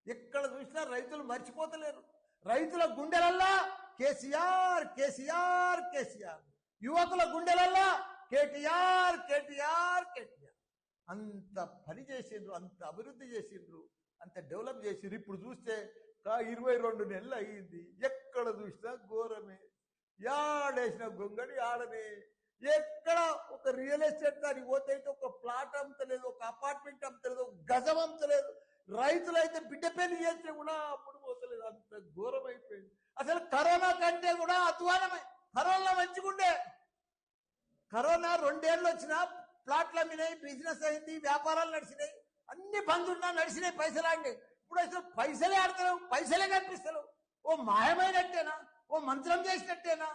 ఎక్కడ చూసినా రైతులు మర్చిపోతలేరు. రైతుల గుండెలల్లా కేసీఆర్ కేసీఆర్ కేసీఆర్, యువకుల గుండెలల్లా కేటీఆర్ కేటీఆర్ కేటీఆర్. అంత పని చేసిండ్రు, అంత అభివృద్ధి చేసిండ్రు, అంత డెవలప్ చేసిండ్రు. ఇప్పుడు చూస్తే 22 నెలలు అయ్యింది, ఎక్కడ చూసినా ఘోరమే. యాడేసిన గొంగడి ఆడనే. ఎక్కడ ఒక రియల్ ఎస్టేట్ దానికి పోతే ఒక ప్లాట్ అమ్మతలేదు, ఒక అపార్ట్మెంట్ అమ్మతలేదు, ఒక గజం అమ్మతలేదు. రైతులైతే బిడ్డ పెళ్లి చేస్తే కూడా అప్పుడు పోతలేదు. అంత ఘోరం అయిపోయింది. అసలు కరోనా కంటే కూడా అధ్వానమే. కరోనా మంచిగుండే. కరోనా 2 ఏళ్ళు వచ్చినా ప్లాట్లు అమ్మినాయి, బిజినెస్ అయింది, వ్యాపారాలు నడిచినాయి, అన్ని బంద్ ఉన్నా నడిచినాయి, పైసలు ఆడినాయి. ఇప్పుడు అసలు పైసలే ఆడతలేవు, పైసలే కనిపిస్తలేవు. ఓ మాయమైనట్టేనా, ఓ మంత్రం చేసినట్టేనా,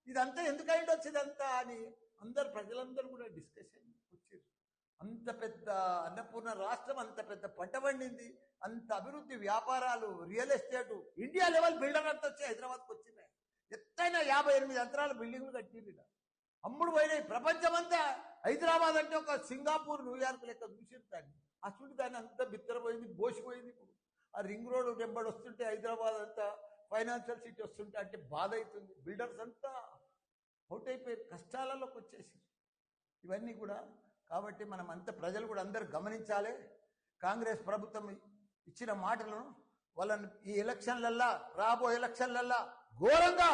ఇదంతా ఎందుకైంది వచ్చిందంతా అని అందరు ప్రజలందరూ కూడా డిస్కషన్ వచ్చారు. అంత పెద్ద అన్నపూర్ణ రాష్ట్రం, అంత పెద్ద పంట పండింది, అంత అభివృద్ధి, వ్యాపారాలు, real estate, India level builder అంతా వచ్చి హైదరాబాద్కి వచ్చినాయి. ఎత్తైన 58 అంతరాల బిల్డింగ్లు కట్టింది. అమ్ముడు పోయినాయి. ప్రపంచమంతా హైదరాబాద్ అంటే ఒక సింగపూర్, న్యూయార్క్ లెక్క చూసింది దాన్ని. అసలు దాన్ని అంతా బిత్తరపోయింది, బోసిపోయింది. ఇప్పుడు ఆ రింగ్ రోడ్ వెంబడి వస్తుంటే హైదరాబాద్ అంతా ఫైనాన్షియల్ సిటీ వస్తుంటే అంటే బాధ అవుతుంది. బిల్డర్స్ అంతా అవుట్ అయిపోయారు, కష్టాలలోకి వచ్చేసి. ఇవన్నీ కూడా కాబట్టి మనం అంతా ప్రజలు కూడా అందరూ గమనించాలి. కాంగ్రెస్ ప్రభుత్వం ఇచ్చిన మాటలను వాళ్ళని ఈ ఎలక్షన్లల్లా, రాబోయే ఎలక్షన్లల్లా ఘోరంగా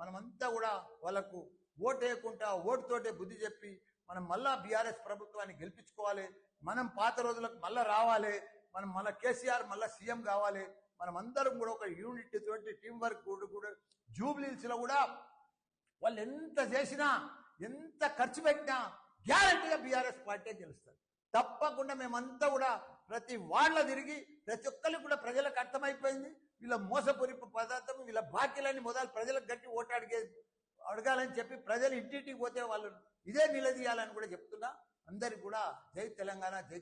మనమంతా కూడా వాళ్ళకు ఓటు వేయకుండా ఓటుతోటే బుద్ధి చెప్పి మనం మళ్ళా బీఆర్ఎస్ ప్రభుత్వాన్ని గెలిపించుకోవాలి. మనం పాత రోజులకు మళ్ళా రావాలి. మనం మళ్ళీ కేసీఆర్ మళ్ళీ సీఎం కావాలి. మనం అందరం కూడా ఒక యూనిట్ తోటి టీం వర్క్ కూడా జూబ్లీహిల్స్ లో కూడా వాళ్ళు ఎంత చేసినా, ఎంత ఖర్చు పెట్టినా గ్యారంటీగా బీఆర్ఎస్ పార్టీ గెలుస్తారు. తప్పకుండా మేమంతా కూడా ప్రతి వాళ్ళ తిరిగి ప్రతి ఒక్కరికి కూడా ప్రజలకు అర్థమైపోయింది. వీళ్ళ మోసపూరిత పదార్థం, వీళ్ళ బాకీలన్నీ మొదలు ప్రజలకు గట్టి ఓటు అడగాలని చెప్పి ప్రజలు ఇంటింటికి పోతే వాళ్ళు ఇదే నిలదీయాలని కూడా చెప్తున్నా. అందరికి కూడా జై తెలంగాణ, జై